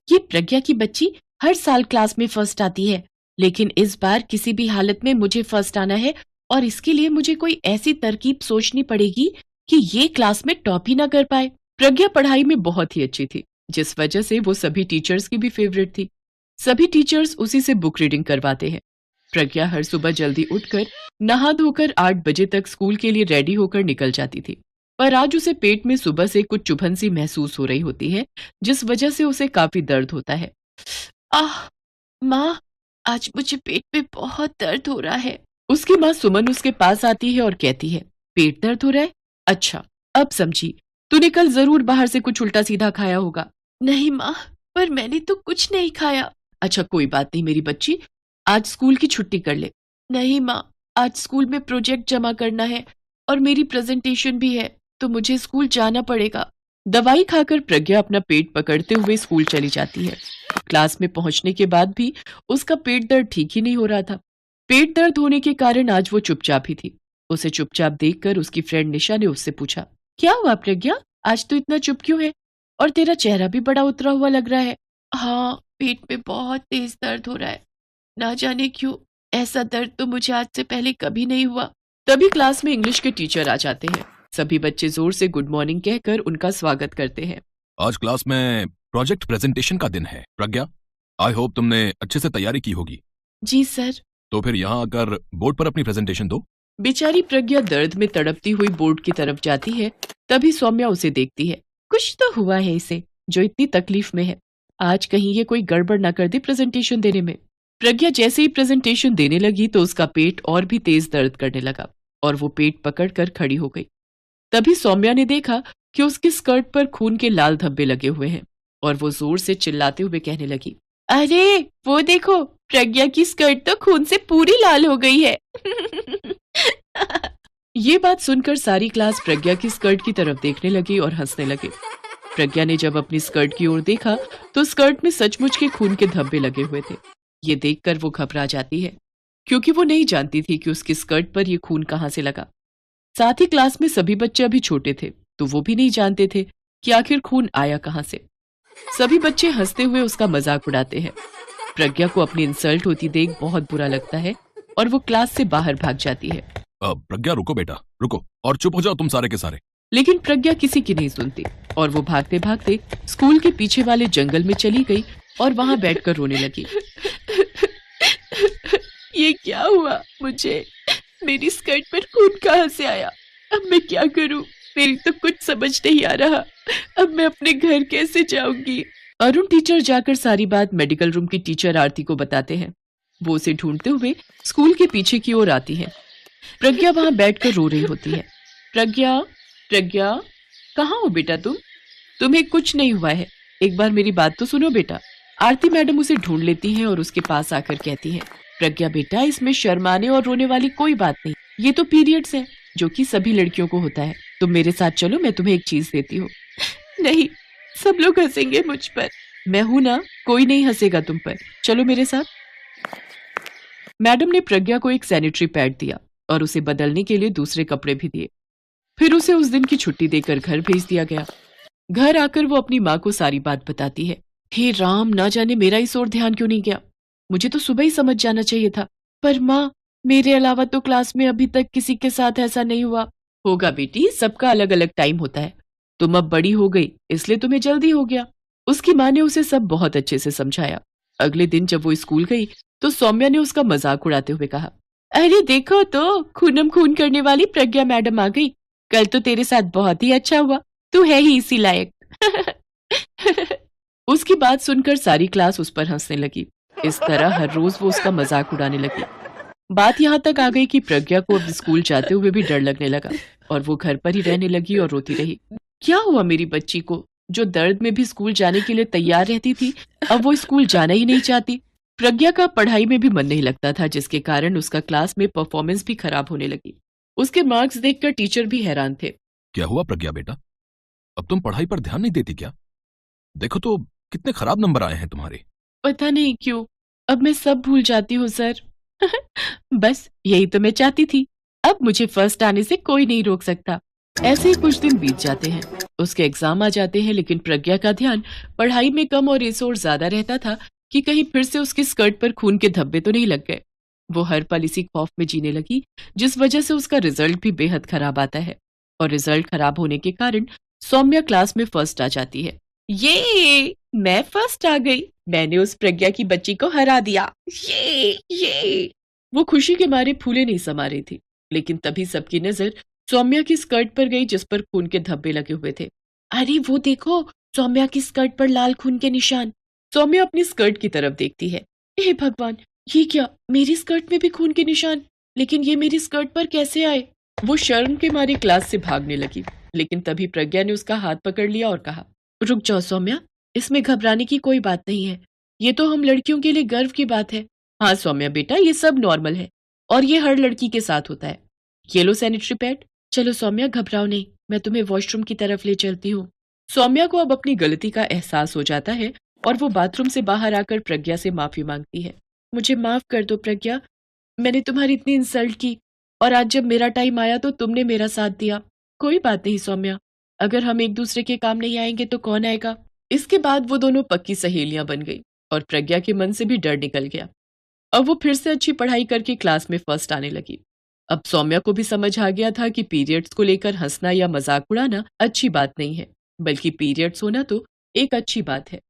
ये प्रज्ञा की बच्ची हर साल क्लास में फर्स्ट आती है, लेकिन इस बार किसी भी हालत में मुझे फर्स्ट आना है और इसके लिए मुझे कोई ऐसी तरकीब सोचनी पड़ेगी कि ये क्लास में टॉप ही ना कर पाए। प्रज्ञा पढ़ाई में बहुत ही अच्छी थी, जिस वजह से वो सभी टीचर्स की भी फेवरेट थी। सभी टीचर्स उसी से बुक रीडिंग करवाते हैं। प्रज्ञा हर सुबह जल्दी उठकर नहा धोकर 8 बजे तक स्कूल के लिए रेडी होकर निकल जाती थी। पर आज उसे पेट में सुबह से कुछ चुभन सी महसूस हो रही होती है, जिस वजह से उसे काफी दर्द होता है। आह माँ, आज मुझे पेट में बहुत दर्द हो रहा है। उसकी माँ सुमन उसके पास आती है और कहती है, पेट दर्द हो रहा है? अच्छा, अब समझी, तूने कल जरूर बाहर से कुछ उल्टा सीधा खाया होगा। नहीं माँ, पर मैंने तो कुछ नहीं खाया। अच्छा कोई बात नहीं मेरी बच्ची, आज स्कूल की छुट्टी कर ले। नहीं माँ, आज स्कूल में प्रोजेक्ट जमा करना है और मेरी प्रेजेंटेशन भी है, तो मुझे स्कूल जाना पड़ेगा। दवाई खाकर प्रज्ञा अपना पेट पकड़ते हुए स्कूल चली जाती है। क्लास में पहुंचने के बाद भी उसका पेट दर्द ठीक ही नहीं हो रहा था। पेट दर्द होने के कारण आज वो चुपचाप ही थी। उसे चुपचाप देखकर उसकी फ्रेंड निशा ने उससे पूछा, क्या हुआ प्रज्ञा, आज तो इतना चुप क्यों है और तेरा चेहरा भी बड़ा उतरा हुआ लग रहा है। हाँ, पेट में बहुत तेज दर्द हो रहा है, ना जाने क्यों, ऐसा दर्द तो मुझे आज से पहले कभी नहीं हुआ। तभी क्लास में इंग्लिश के टीचर आ जाते हैं। सभी बच्चे जोर से गुड मॉर्निंग कहकर उनका स्वागत करते हैं। आज क्लास में प्रोजेक्ट प्रेजेंटेशन का दिन है प्रज्ञा, आई होप तुमने अच्छे से तैयारी की होगी। जी सर। तो फिर यहाँ आकर बोर्ड पर अपनी प्रेजेंटेशन दो। बेचारी प्रज्ञा दर्द में तड़पती हुई बोर्ड की तरफ जाती है। तभी सौम्या उसे देखती है। कुछ तो हुआ है इसे, जो इतनी तकलीफ में है। आज कहीं ये कोई गड़बड़ ना कर दे प्रेजेंटेशन देने में। प्रज्ञा जैसे ही प्रेजेंटेशन देने लगी तो उसका पेट और भी तेज दर्द करने लगा और वो पेट पकड़कर खड़ी हो गई। तभी सौम्या ने देखा कि उसकी स्कर्ट पर खून के लाल धब्बे लगे हुए हैं और वो जोर से चिल्लाते हुए कहने लगी, अरे वो देखो, प्रज्ञा की स्कर्ट तो खून से पूरी लाल हो गई है। ये बात सुनकर सारी क्लास प्रज्ञा की स्कर्ट की तरफ देखने लगी और हंसने लगे। प्रज्ञा ने जब अपनी स्कर्ट की ओर देखा तो स्कर्ट में सचमुच के खून के धब्बे लगे हुए थे। ये देखकर वो घबरा जाती है, क्योंकि वो नहीं जानती थी कि उसकी स्कर्ट पर ये खून कहाँ से लगा। साथ ही क्लास में सभी बच्चे अभी छोटे थे, तो वो भी नहीं जानते थे कि आखिर खून आया कहाँ से। सभी बच्चे हंसते हुए उसका मजाक उड़ाते हैं। प्रज्ञा को अपनी इंसल्ट होती देख बहुत बुरा लगता है और वो क्लास से बाहर भाग जाती है। प्रज्ञा रुको बेटा, रुको और चुप हो जाओ तुम सारे के सारे। लेकिन प्रज्ञा किसी की नहीं सुनती और वो भागते भागते स्कूल के पीछे वाले जंगल में चली गई और वहां बैठकर रोने लगी। ये क्या हुआ मुझे, मेरी स्कर्ट पर खून कहाँ से आया, अब मैं क्या करूं, मेरी तो कुछ समझ नहीं आ रहा, अब मैं अपने घर कैसे जाऊंगी। अरुण टीचर जाकर सारी बात मेडिकल रूम की टीचर आरती को बताते हैं। वो उसे ढूंढते हुए स्कूल के पीछे की ओर आती है। प्रज्ञा वहां बैठकर रो रही होती है। प्रज्ञा, प्रज्ञा, कहाँ हो बेटा तुम? तुम्हें कुछ नहीं हुआ है, एक बार मेरी बात तो सुनो बेटा। आरती मैडम उसे ढूंढ लेती हैं और उसके पास आकर कहती हैं, प्रज्ञा बेटा, इसमें शर्माने और रोने वाली कोई बात नहीं, ये तो पीरियड्स है जो कि सभी लड़कियों को होता है। तुम मेरे साथ चलो, मैं तुम्हें एक चीज देती हूँ। नहीं, सब लोग हंसेंगे मुझ पर। मैं हूं ना, कोई नहीं हंसेगा तुम पर, चलो मेरे साथ। मैडम ने प्रज्ञा को एक सैनिटरी पैड दिया और उसे बदलने के लिए दूसरे कपड़े भी दिए। फिर उसे उस दिन की छुट्टी देकर घर भेज दिया गया। घर आकर वो अपनी माँ को सारी बात बताती है। हे राम, ना जाने मेरा इस ओर ध्यान क्यों नहीं गया, मुझे तो सुबह ही समझ जाना चाहिए था। पर माँ, मेरे अलावा तो क्लास में अभी तक किसी के साथ ऐसा नहीं हुआ। होगा बेटी, सबका अलग अलग टाइम होता है, तुम अब बड़ी हो गई इसलिए तुम्हें जल्दी हो गया। उसकी माँ ने उसे सब बहुत अच्छे से समझाया। अगले दिन जब वो स्कूल गई तो सौम्या ने उसका मजाक उड़ाते हुए कहा, अरे देखो तो, खूनम खून करने वाली प्रज्ञा मैडम आ गई, कल तो तेरे साथ बहुत ही अच्छा हुआ, तू है ही इसी लायक। उसकी बात सुनकर सारी क्लास उस पर हंसने लगी। इस तरह हर रोज वो उसका मजाक उड़ाने लगी। बात यहाँ तक आ गई कि प्रज्ञा को अब स्कूल जाते हुए भी डर लगने लगा और वो घर पर ही रहने लगी और रोती रही। क्या हुआ मेरी बच्ची को, जो दर्द में भी स्कूल जाने के लिए तैयार रहती थी, अब वो स्कूल जाना ही नहीं चाहती। प्रज्ञा का पढ़ाई में भी मन नहीं लगता था, जिसके कारण उसका क्लास में परफॉर्मेंस भी खराब होने लगी। उसके मार्क्स देखकर टीचर भी हैरान थे। क्या हुआ प्रज्ञा बेटा, अब तुम पढ़ाई पर ध्यान नहीं देती क्या? देखो तो कितने खराब नंबर आए हैं तुम्हारे। पता नहीं क्यों, अब मैं सब भूल जाती हूँ सर। बस यही तो मैं चाहती थी, अब मुझे फर्स्ट आने से कोई नहीं रोक सकता। ऐसे ही कुछ दिन बीत जाते हैं। उसके एग्जाम आ जाते हैं, लेकिन प्रज्ञा का ध्यान पढ़ाई में कम और इस ओर ज्यादा रहता था कि कहीं फिर से उसकी स्कर्ट पर खून के धब्बे तो नहीं लग गए। वो हर पल इसी खौफ में जीने लगी, जिस वजह से उसका रिजल्ट भी बेहद खराब आता है। और रिजल्ट खराब होने के कारण सौम्या क्लास में फर्स्ट आ जाती है। ये मैं फर्स्ट आ गई, मैंने उस प्रज्ञा की बच्ची को हरा दिया। ये वो खुशी के मारे फूले नहीं समा रही थी, लेकिन तभी सबकी नजर सौम्या की स्कर्ट पर गई, जिस पर खून के धब्बे लगे हुए थे। अरे वो देखो, सौम्या की स्कर्ट पर लाल खून के निशान। सौम्या अपनी स्कर्ट की तरफ देखती है। हे भगवान, ये क्या, मेरी स्कर्ट में भी खून के निशान, लेकिन ये मेरी स्कर्ट पर कैसे आए? वो शर्म के मारे क्लास से भागने लगी, लेकिन तभी प्रज्ञा ने उसका हाथ पकड़ लिया और कहा, रुक जाओ सौम्या, इसमें घबराने की कोई बात नहीं है। ये तो हम लड़कियों के लिए गर्व की बात है। हाँ सौम्या बेटा, ये सब नॉर्मल है और ये हर लड़की के साथ होता है। ये लो सैनिटरी पैड। चलो सौम्या, घबराओ नहीं, मैं तुम्हें वॉशरूम की तरफ ले चलती हूँ। सौम्या को अब अपनी गलती का एहसास हो जाता है और वो बाथरूम से बाहर आकर प्रज्ञा से माफी मांगती है। मुझे माफ कर दो प्रज्ञा, मैंने तुम्हारी इतनी इंसल्ट की, और आज जब मेरा टाइम आया तो तुमने मेरा साथ दिया। कोई बात नहीं सौम्या, अगर हम एक दूसरे के काम नहीं आएंगे तो कौन आएगा? इसके बाद वो दोनों पक्की सहेलियां बन गई और प्रज्ञा के मन से भी डर निकल गया। अब वो फिर से अच्छी पढ़ाई करके क्लास में फर्स्ट आने लगी। अब सौम्या को भी समझ आ गया था कि पीरियड्स को लेकर हंसना या मजाक उड़ाना अच्छी बात नहीं है, बल्कि पीरियड्स होना तो एक अच्छी बात है।